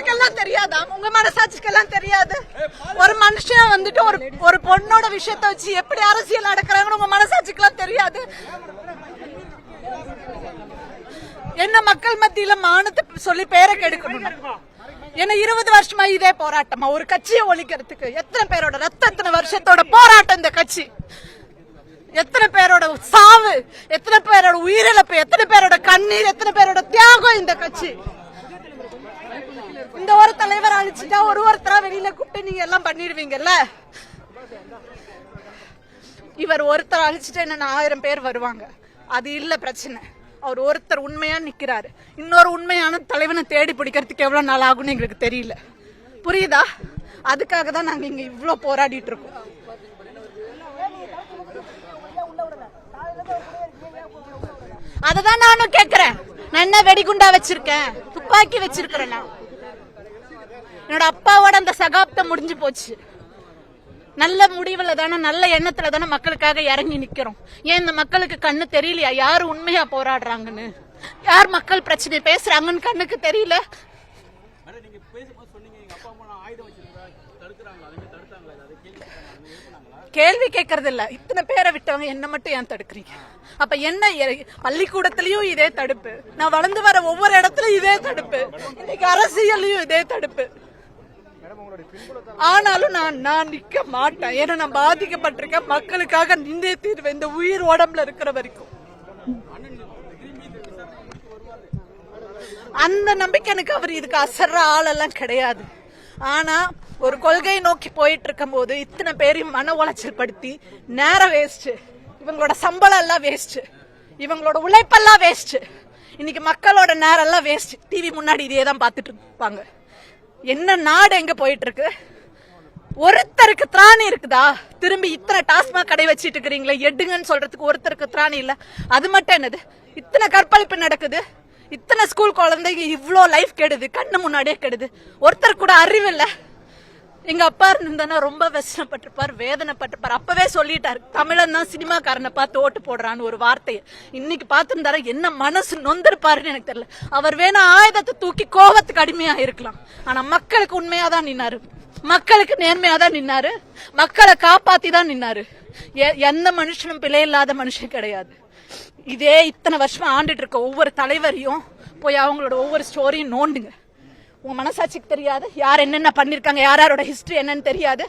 மனசாட்சிக்கெல்லாம் தெரியாதா? உங்க மனசாட்சிக்கெல்லாம் தெரியாது? ஒரு மனுஷன் வந்துட்டு ஒரு பொண்ணோட விஷயத்தை வச்சு எப்படி அரசியல் நடக்கிறாங்கன்னு உங்க மனசாட்சிக்கெல்லாம் தெரியாது? என்ன மக்கள் மத்தியில மானத்தை சொல்லி பேரை கெடுக்கணும்? என்ன 20 வருஷமா இதே போராட்டமா? ஒரு கட்சியை ஒழிக்கிறதுக்கு எத்தனை பேரோட ரத்தம், எத்தனை வருஷத்தோட போராட்டம் இந்த கட்சி, எத்தனை பேரோட சாவு, எத்தனை பேரோட உயிரிழப்பு, எத்தனை பேரோட கண்ணீர், எத்தனை பேரோட தியாகம் இந்த கட்சி. இந்த ஒரு தலைவர் அழிச்சுட்டா ஒருத்தரா வெளியில கூப்பிட்டு நீங்க எல்லாம் பண்ணிடுவீங்கல்ல. இவர் ஒருத்தர் அழிச்சுட்டு என்ன 1000 பேர் வருவாங்க. அது இல்ல பிரச்சனை. அவர் ஒருத்தர் உண்மையா நிக்கிறாரு. இன்னொரு உண்மையான தலைவனை தேடி பிடிக்கிறதுக்கு எவ்வளவு நாள் ஆகும்னு எங்களுக்கு தெரியல. புரியுதா? அதுக்காக தான் நாங்க இங்க இவ்வளவு போராடிட்டு இருக்கோம். அததான் நானும் கேக்குறேன். நான் என்ன வெடிகுண்டா வச்சிருக்கேன், துப்பாக்கி வச்சிருக்கிறேன்? என்னோட அப்பாவோட அந்த சகாப்தம் முடிஞ்சு போச்சு. நல்ல முடிவுல தானே, நல்ல எண்ணத்துல தானே மக்களுக்காக இறங்கி நிக்கிறோம். ஏன் இந்த மக்களுக்கு கண்ணு தெரியலையா யாரு உண்மையா போராடுறாங்கன்னு, யார் மக்கள் பிரச்சனை பேசுறாங்கன்னு கண்ணுக்கு தெரியல? கேள்வி கேட்கறது இல்ல. இத்தனை பேரை விட்டவங்க என்ன மட்டும் ஏன் தடுக்கிறீங்க? அப்ப என்ன, பள்ளிக்கூடத்திலயும் இதே தடுப்பு, நான் வளர்ந்து வர ஒவ்வொரு இடத்துலயும் இதே தடுப்பு, இன்னைக்கு அரசியலையும் இதே தடுப்பு. ஆனாலும் நான் நிக்க மாட்டேன். ஏன்னா நான் பாதிக்கப்பட்டிருக்கேன். மக்களுக்காக நின்றே தீர்வேன் இந்த உயிர் உடம்புல இருக்கிற வரைக்கும். அந்த நம்பிக்கை எனக்கு அவர் இதுக்கு அசர்ற ஆளெல்லாம் கிடையாது. ஆனா ஒரு கொள்கையை நோக்கி போயிட்டு இருக்கும் போது இத்தனை பேரையும் மன உளைச்சல் படுத்தி நேரம் வேஸ்ட், இவங்களோட சம்பளம் எல்லாம் வேஸ்ட், இவங்களோட உழைப்பெல்லாம் வேஸ்ட், இன்னைக்கு மக்களோட நேரம் எல்லாம் வேஸ்ட். டிவி முன்னாடி இதே தான் பாத்துட்டு இருப்பாங்க. என்ன நாடு எங்க போயிட்டு இருக்கு? ஒருத்தருக்கு திராணி இருக்குதா? திரும்பி இத்தனை டாஸ்மாக் கடை வச்சிட்டு இருக்கிறீங்களே, எடுங்கன்னு சொல்றதுக்கு ஒருத்தருக்கு திராணி இல்ல. அது மட்டும் என்னது, இத்தனை கற்பழிப்பு நடக்குது, இத்தனை ஸ்கூல் குழந்தைங்க இவ்வளோ லைஃப் கெடுது, கண்ணு முன்னாடியே கெடுது. ஒருத்தர் கூட அறிவு இல்ல. எங்க அப்பா இருந்தா ரொம்ப வெசனப்பட்டிருப்பார், வேதனைப்பட்டிருப்பார். அப்பவே சொல்லிட்டாரு, தமிழன் தான் சினிமாக்காரனை பார்த்து ஓட்டு போடுறான்னு ஒரு வார்த்தையை. இன்னைக்கு பார்த்துருந்தாரு என்ன மனசு நொந்திருப்பாருன்னு எனக்கு தெரியல. அவர் வேணா ஆயுதத்தை தூக்கி கோபத்துக்கு அடிமையா இருக்கலாம். ஆனா மக்களுக்கு உண்மையா தான் நின்னாரு, மக்களுக்கு நேர்மையா தான் நின்னாரு, மக்களை காப்பாத்தி தான் நின்னாரு. எந்த மனுஷனும் பிழை இல்லாத மனுஷன் கிடையாது. இதே இத்தனை வருஷமா ஆண்டுட்டு இருக்க ஒவ்வொரு தலைவரையும் போய் அவங்களோட ஒவ்வொரு ஸ்டோரியும் நோண்டுங்க. உங்க மனசாட்சிக்கு தெரியாது யார் என்னென்ன பண்ணிருக்காங்க, யாரோட ஹிஸ்டரி என்னன்னு தெரியாது.